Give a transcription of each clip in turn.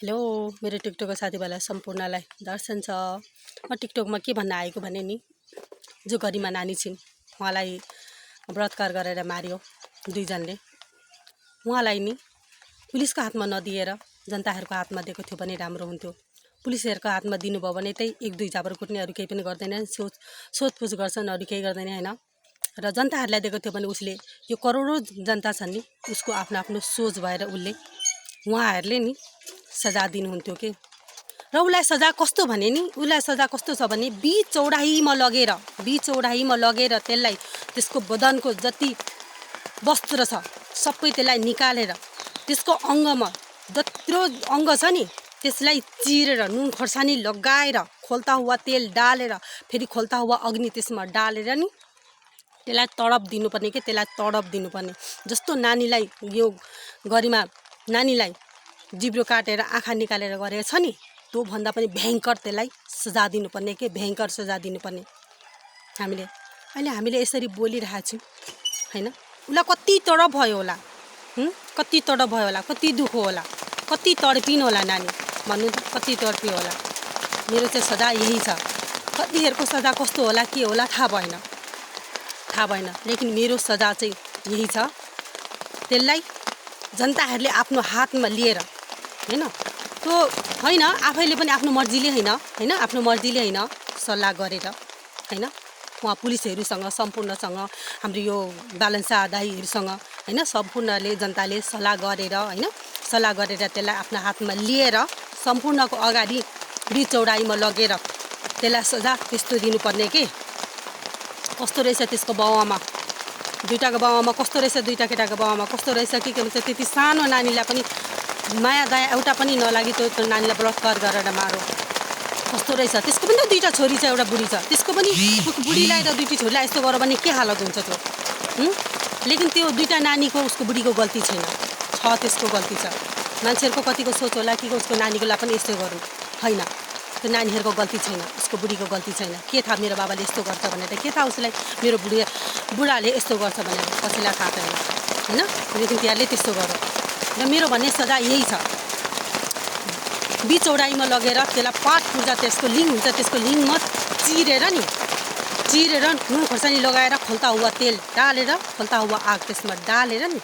Hello मेरो टिकटकको साथीभाइलाई सम्पूर्णलाई दर्शन छ। म टिकटकमा के भन्न आएको भने नि, जो गरिमा नानी छिन् उहाँलाई बलात्कार गरेर मार्यो दुईजनाले। उहाँलाई नि पुलिसको हातमा नदिएर जनताहरूको हातमा दिएको थियो भने राम्रो हुन्थ्यो। पुलिसहरूको हातमा दिनुभयो भने त्यही एक दुई झापर कुट्ने, अरू केही पनि गर्दैन, सोधपुछ गर्छन्, अरू केही गर्दैन हैन। र जनताहरूलाई दिएको थियो भने उसले यो करोडौँ जनता छन् नि, उसको आफ्नो आफ्नो सोच भएर उहाँहरूले नि सजा दिनुहुन्थ्यो के। र उसलाई सजा कस्तो भने नि, उसलाई सजा कस्तो छ भने बीच चौडाहीमा लगेर त्यसलाई त्यसको बदनको जति वस्त्र छ सबै त्यसलाई निकालेर त्यसको अङ्गमा जत्रो अङ्ग छ नि त्यसलाई चिरेर नुन खोर्सानी लगाएर खोल्ता हुआ तेल डालेर फेरि खोल्ता हुआ अग्नि त्यसमा डालेर नि त्यसलाई तडप दिनुपर्ने के, त्यसलाई तडप दिनुपर्ने। जस्तो नानीलाई यो गरिमा नानीलाई जिब्रो काटेर आँखा निकालेर गरेको छ नि, त्यो भन्दा पनि भयङ्कर त्यसलाई सजा दिनुपर्ने के, भयङ्कर सजा दिनुपर्ने। हामीले यसरी बोलिरहेको छौँ हैन। उसलाई कति तडप भयो होला, कति तडप भयो होला, कति दुःख होला, कति तडपिन होला नानी भन्नु त, कति तडपियो होला। मेरो चाहिँ सजा यही छ। कतिहरूको सजा कस्तो होला के होला थाहा भएन, लेकिन मेरो सजा चाहिँ यही छ। त्यसलाई जनताहरूले आफ्नो हातमा लिएर हैन, त्यो हैन आफैले पनि आफ्नो मर्जीले हैन आफ्नो मर्जीले हैन, सल्लाह गरेर हैन, उहाँ पुलिसहरूसँग सम्पूर्णसँग हाम्रो यो बालन शाह दाइहरूसँग हैन, सम्पूर्णले जनताले सल्लाह गरेर त्यसलाई आफ्नो हातमा लिएर सम्पूर्णको अगाडि बीच चौडाइमा लगेर त्यसलाई सजा त्यस्तो दिनुपर्ने के। कस्तो रहेछ त्यसको बाउआमा, दुईटाको बाउआमा कस्तो रहेछ, दुईटा केटाको बाउआमा कस्तो रहेछ के भन्छ, त्यति सानो नानीलाई पनि माया दया एउटा पनि नलागी त्यो नानीलाई बलात्कार गरेर मारो। कस्तो रहेछ, त्यसको पनि त दुईटा छोरी छ, एउटा बुढी छ, त्यसको पनि बुढीलाई र दुईटी छोरीलाई यस्तो गर्यो भने के हालत हुन्छ त्यो। लेकिन त्यो दुईटा नानीको उसको बुढीको गल्ती छैन, त्यसको गल्ती छ। मान्छेहरूको कतिको सोच होला कि उसको नानीको लागि पनि यस्तो गरौँ, हैन, त्यो नानीहरूको गल्ती छैन, उसको बुढीको गल्ती छैन। के थाहा मेरो बाबाले यस्तो गर्छ भनेर, के थाहा उसलाई मेरो बुढाले यस्तो गर्छ भनेर, कसैलाई थाहा छैन हैन। लेकिन तिनीहरूले त्यस्तो गर्यो र मेरो भन्ने सजा यही छ। बीच चौडाइमा लगेर त्यसलाई पाट पुर्जा त्यसको लिङ हुन्छ, त्यसको लिङमा चिरेर नुन खोर्सानी लगाएर खोल्ता हुआ तेल डालेर खोल्ता हुआ आग त्यसमा डालेर नि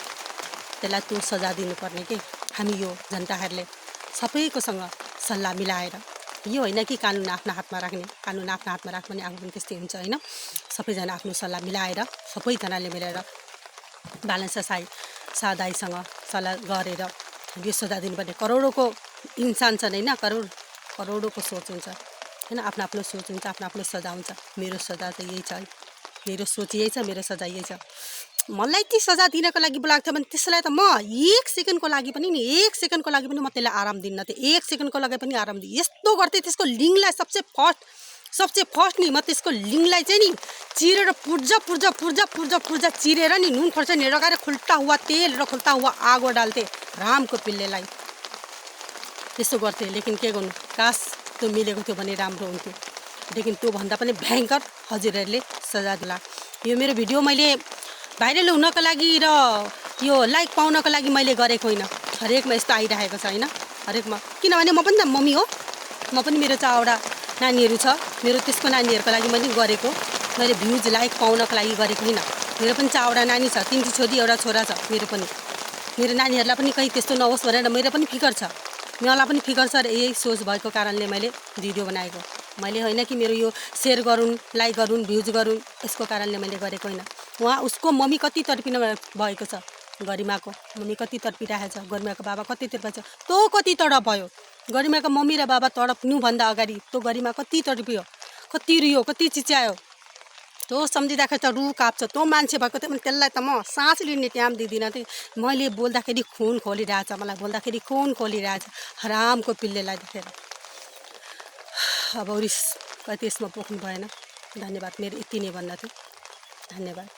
त्यसलाई त्यो सजा दिनुपर्ने के। हामी यो जनताहरूले सबैकोसँग सल्लाह मिलाएर, यो होइन कि कानुन आफ्नो हातमा राख्ने, कानुन आफ्नो हातमा राख्यो भने आफू पनि त्यस्तै हुन्छ हैन। सबैजना आफ्नो सल्लाह मिलाएर सबैजनाले मिलेर बालन शाह दाइसँग सल्लाह गरेर यो सजा दिनुपर्ने। करोडौँको इन्सान छन् हैन, करोडौँको सोच हुन्छ हैन, आफ्नो आफ्नो सोच हुन्छ, आफ्नो आफ्नो सजा हुन्छ। मेरो सजा चाहिँ यही छ, मेरो सोच यही छ, मेरो सजा यही छ। मलाई ती सजा दिनको लागि बोलाएको छ भने त्यसलाई त म एक सेकेन्डको लागि पनि म त्यसलाई आराम दिन्न थिएँ, एक सेकेन्डको लागि पनि आराम दिएँ। यस्तो गर्थेँ त्यसको लिङलाई सबसे फर्स्ट नि म त्यसको लिङलाई चाहिँ नि चिरेर पुर्जा चिरेर नि नुन खोर्सानी लगाएर खोल्टा हुआ तेल र खोल्टा हुआ आगो डाल्थेँ रामको पिल्लेलाई, त्यस्तो गर्थेँ। लेकिन के गर्नु, काश त्यो मिलेको थियो भने राम्रो हुन्थ्यो। लेकिन त्यो भन्दा पनि भयङ्कर हजुरहरूले सजा दिला। यो मेरो भिडियो मैले भाइरल हुनको लागि र यो लाइक पाउनको लागि मैले गरेको होइन, हरेकमा यस्तो आइरहेको छ हैन, हरेकमा। किनभने म पनि त मम्मी हो, म पनि मेरो चारवटा नानीहरू छ, मेरो त्यसको नानीहरूको लागि मैले गरेको, मैले भ्युज लाइक पाउनको लागि गरेको होइन। मेरो पनि चारवटा नानी छ, 3 छोरी एउटा छोरा छ। मेरो नानीहरूलाई पनि कहीँ त्यस्तो नहोस् भनेर मेरो पनि फिकर छ, मलाई पनि फिकर छ र यही सोच भएको कारणले मैले भिडियो बनाएको। मैले होइन कि मेरो यो सेयर गरून्, लाइक गरून्, भ्युज गरून्, यसको कारणले मैले गरेको होइन। उहाँ उसको मम्मी कति तडपिनु भएको छ, गरिमाको मम्मी कति तडपिरहेको छ, गरिमाको बाबा कति तडपिरहेको छ, त्यो कति तडप भयो। गरिमाको मम्मी र बाबा तडप्नुभन्दा अगाडि त्यो गरिमा कति तडपियो, कति रियो, कति चिच्यायो। त्यो सम्झिँदाखेरि त रुह काप्छ। त्यो मान्छे भएको थियो भने त्यसलाई त म सास लिने टाइम दिँदिनँ थिएँ। मैले बोल्दाखेरि खुन खोलिरहेछ, मलाई बोल्दाखेरि खुन खोलिरहेछ हरामको पिल्लेलाई देखेर। अब रिस कति यसमा पोख्नु भएन। धन्यवाद, मेरो यति नै भन्न थियो, धन्यवाद।